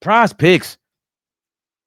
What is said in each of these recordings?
Prize picks.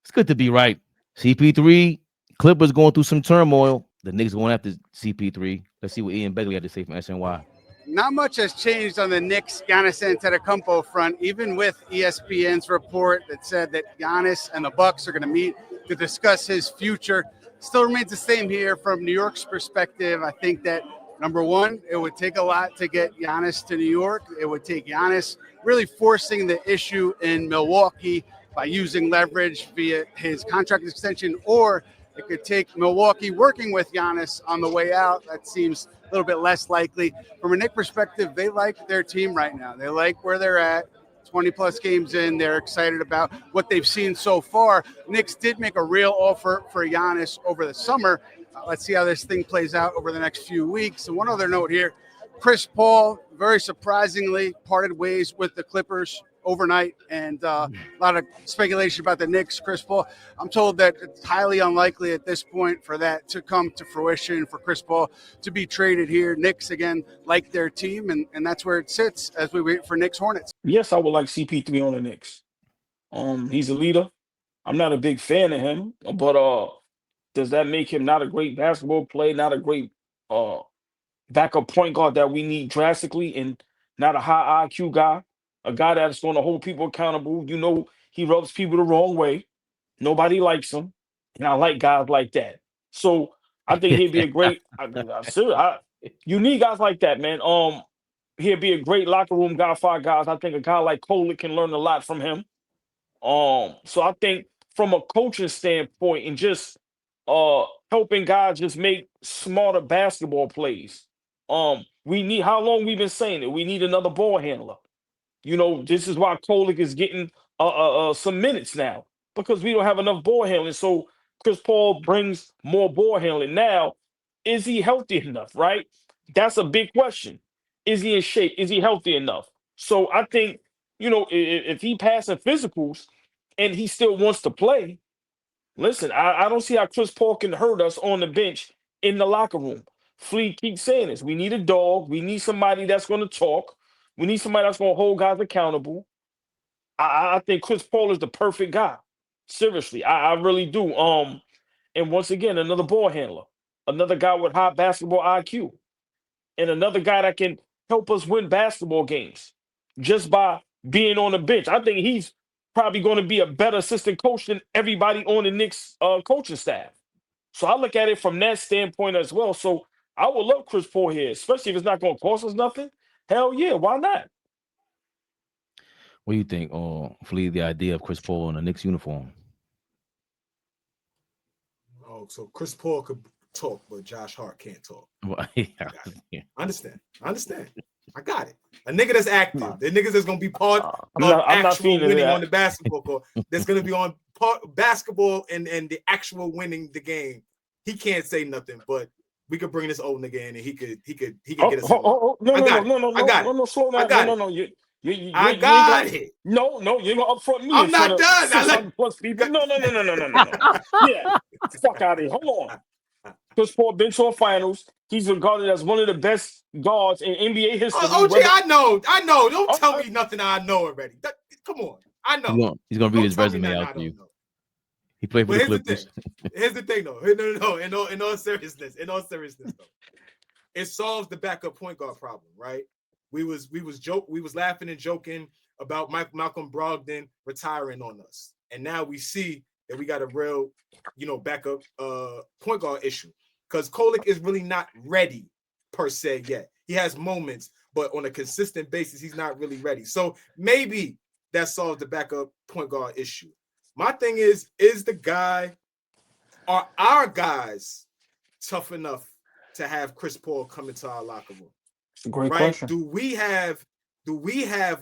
It's good to be right. CP3, Clippers going through some turmoil. The Knicks going after CP3. Let's see what Ian Begley had to say from SNY. Not much has changed on the Knicks Giannis Antetokounmpo front, even with ESPN's report that said that Giannis and the Bucks are going to meet to discuss his future. Still remains the same here from New York's perspective. I think that, number one, it would take a lot to get Giannis to New York. It would take Giannis really forcing the issue in Milwaukee by using leverage via his contract extension, or it could take Milwaukee working with Giannis on the way out. That seems a little bit less likely. From a Knicks perspective, they like their team right now. They like where they're at. 20-plus games in, they're excited about what they've seen so far. Knicks did make a real offer for Giannis over the summer. Let's see how this thing plays out over the next few weeks. And one other note here, Chris Paul, very surprisingly, parted ways with the Clippers overnight, and a lot of speculation about the Knicks. Chris Paul, I'm told that it's highly unlikely at this point for that to come to fruition, for Chris Paul to be traded here. Knicks, again, like their team, and that's where it sits as we wait for Knicks Hornets. Yes, I would like CP3 on the Knicks. He's a leader. I'm not a big fan of him, but does that make him not a great basketball player, not a great backup point guard that we need drastically, and not a high IQ guy? A guy that's going to hold people accountable. You know, he rubs people the wrong way. Nobody likes him. And I like guys like that. So I think he'd be a great you need guys like that, man. He'd be a great locker room guy for guys. I think a guy like Kolek can learn a lot from him. So I think from a coaching standpoint and just helping guys just make smarter basketball plays. We need, how long we've been saying it, we need another ball handler. You know, this is why Kolek is getting some minutes now, because we don't have enough ball handling. So Chris Paul brings more ball handling. Now, is he healthy enough, right? That's a big question. Is he in shape? Is he healthy enough? So I think, you know, if he passing physicals and he still wants to play, listen, I don't see how Chris Paul can hurt us on the bench in the locker room. Flea keeps saying this. We need a dog. We need somebody that's going to talk. We need somebody that's going to hold guys accountable. I think Chris Paul is the perfect guy. Seriously, I really do. And once again, another ball handler, another guy with high basketball IQ, and another guy that can help us win basketball games just by being on the bench. I think he's probably going to be a better assistant coach than everybody on the Knicks coaching staff. So I look at it from that standpoint as well. So I would love Chris Paul here, especially if it's not going to cost us nothing. Hell yeah, why not? What do you think, Flea, the idea of Chris Paul in a Knicks uniform? Oh, so Chris Paul could talk, but Josh Hart can't talk. Well, I understand. I got it. A nigga that's active. The niggas that's gonna be part of actual winning on the basketball court. That's gonna be on basketball and the actual winning the game. He can't say nothing, but we could bring this old nigga in and he could get us. No, slow down. I got it. No, you're gonna upfront me. I'm not done. Plus people. No. Yeah, fuck out of here. Hold on. Chris Paul been to a finals. He's regarded as one of the best guards in NBA history. OG, I know. Don't tell me nothing I know already. Come on, I know. He's gonna read his resume out to you. He played for the Clippers. Here's the thing, though. No. In all seriousness, though, it solves the backup point guard problem, right? We was laughing and joking about Malcolm Brogdon retiring on us, and now we see that we got a real, backup point guard issue, because Kolek is really not ready per se yet. He has moments, but on a consistent basis, he's not really ready. So maybe that solves the backup point guard issue. My thing is are our guys tough enough to have Chris Paul come into our locker room? Great question. Do we have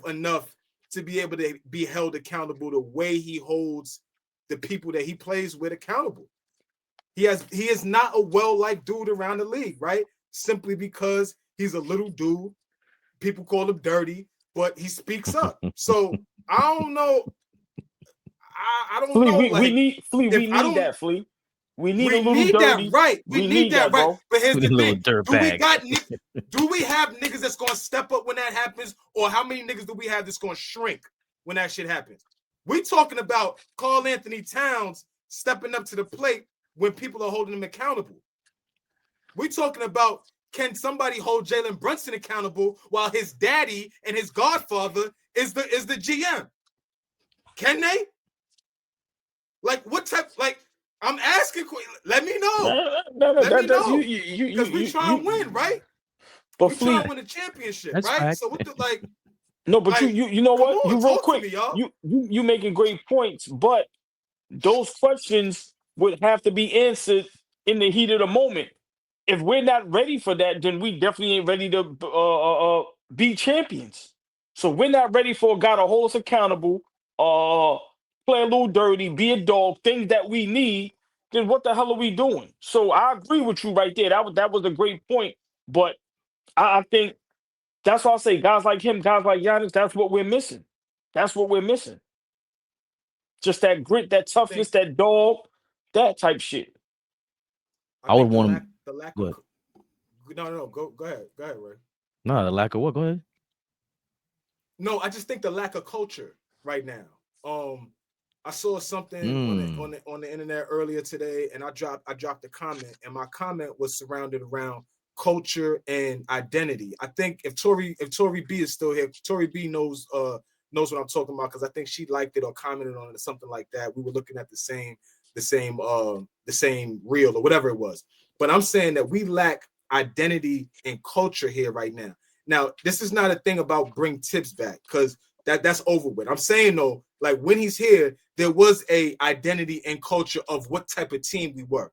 enough to be able to be held accountable the way he holds the people that he plays with accountable? He is not a well-liked dude around the league, right? Simply because he's a little dude. People call him dirty, but he speaks up. So I don't know. I don't know. We need that, Flea. We need a little dirty. That, right. We need that, right. Bro. But here's the thing. Do we have niggas that's going to step up when that happens? Or how many niggas do we have that's going to shrink when that shit happens? We talking about Karl Anthony Towns stepping up to the plate when people are holding him accountable. We talking about, can somebody hold Jalen Brunson accountable while his daddy and his godfather is the GM? Can they? Like, what type? Like, I'm asking. Let me know. Let me know. Because we trying to win, right? But we trying to win a championship, That's right? fact. So what the like? No, but like, you know what? on, You real quick. Me, y'all. You making great points, but those questions would have to be answered in the heat of the moment. If we're not ready for that, then we definitely ain't ready to be champions. So we're not ready for a guy to hold us accountable, play a little dirty, be a dog, things that we need. Then what the hell are we doing? So I agree with you right there. That was a great point. But I think that's why I say guys like him, guys like Giannis, that's what we're missing. That's what we're missing. Just that grit, that toughness, that dog, that type shit. I would want him. The lack of. No, go ahead, Ray. No, the lack of what? Go ahead. No, I just think the lack of culture right now. I saw something on the internet earlier today, and I dropped a comment, and my comment was surrounded around culture and identity. I think if Tori B is still here, Tori B knows what I'm talking about, because I think she liked it or commented on it or something like that. We were looking at the same reel or whatever it was. But I'm saying that we lack identity and culture here right now. Now, this is not a thing about bring Tibbs back, because that's over with. I'm saying though, like when he's here, there was a identity and culture of what type of team we were.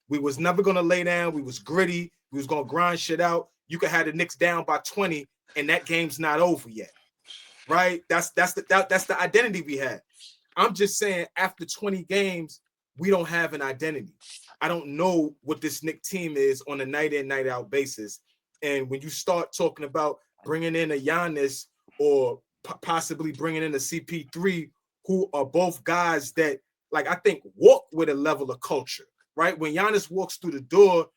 We was never gonna lay down. We was gritty. We was gonna grind shit out. You could have the Knicks down by 20, and that game's not over yet, right? That's the identity we had. I'm just saying, after 20 games, we don't have an identity. I don't know what this Knicks team is on a night in, night out basis. And when you start talking about bringing in a Giannis or possibly bringing in a CP3, who are both guys that, like, I think walk with a level of culture, right? When Giannis walks through the door,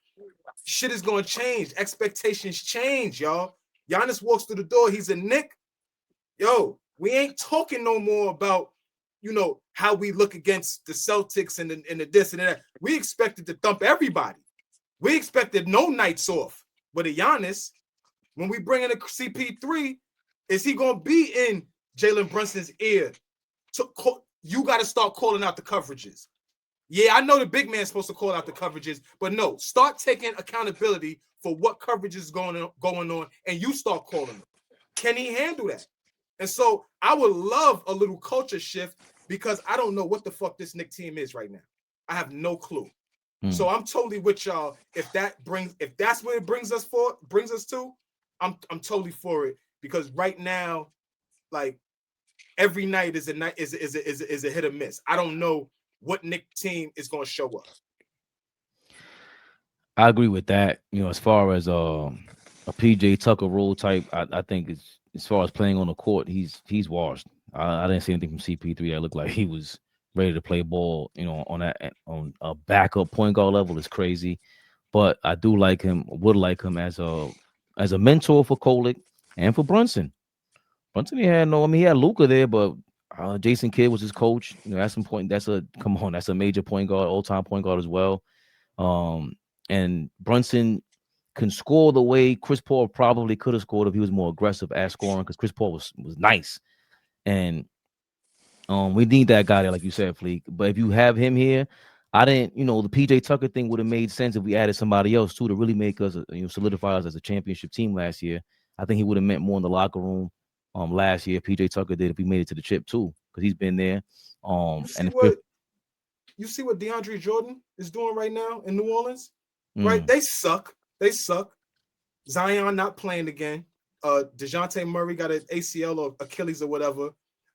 shit is going to change. Expectations change, y'all. Giannis walks through the door. He's a Knick. Yo, we ain't talking no more about, how we look against the Celtics and the this and that. We expected to thump everybody. We expected no nights off. But a Giannis, when we bring in a CP3, is he going to be in Jalen Brunson's ear? You got to start calling out the coverages. Yeah, I know the big man's supposed to call out the coverages, but no, start taking accountability for what coverage is going on, and you start calling them. Can he handle that? And so I would love a little culture shift, because I don't know what the fuck this Knicks team is right now. I have no clue. So I'm totally with y'all. If that's what it brings us to, I'm totally for it, because right now, like, every night is a hit or miss. I don't know what Knicks team is going to show up. I agree with that. As far as a PJ Tucker role type, I think it's, as far as playing on the court, he's washed. I didn't see anything from CP3 that looked like he was ready to play ball. On a backup point guard level is crazy, but I do like him. Would like him as a mentor for Kolek and for Brunson. Brunson, he had Luka there, but Jason Kidd was his coach. At some point, that's a major point guard, all-time point guard as well. And Brunson can score the way Chris Paul probably could have scored if he was more aggressive at scoring, because Chris Paul was nice. And we need that guy there, like you said, Fleek. But if you have him here, I didn't, the PJ Tucker thing would have made sense if we added somebody else too to really make us, solidify us as a championship team last year. I think he would have meant more in the locker room last year. PJ Tucker did if he made it to the chip too, because he's been there. You see what DeAndre Jordan is doing right now in New Orleans, right? They suck. Zion not playing again. DeJounte Murray got an ACL or Achilles or whatever.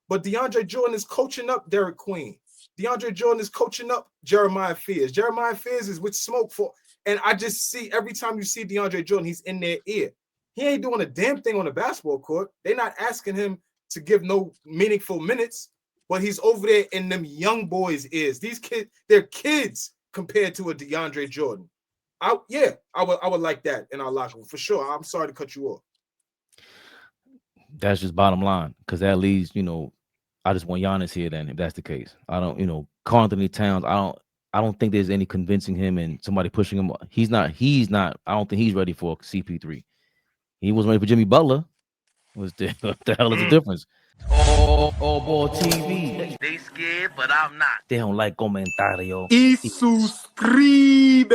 But DeAndre Jordan is coaching up Derek Queen. DeAndre Jordan is coaching up Jeremiah Fears. Jeremiah Fears is with smoke for. And I just see, every time you see DeAndre Jordan, he's in their ear. He ain't doing a damn thing on the basketball court. They're not asking him to give no meaningful minutes, but he's over there in them young boys' ears. These kids, they're kids compared to a DeAndre Jordan. I would like that in our locker room for sure. I'm sorry to cut you off. That's just bottom line, because that leaves, I just want Giannis here. Then, if that's the case, I don't. Karl Anthony Towns. I don't think there's any convincing him and somebody pushing him. He's not. I don't think he's ready for CP3. He wasn't ready for Jimmy Butler. What the hell is the difference? Ball TV. They scared, but I'm not. They don't like comentario. Y suscribe.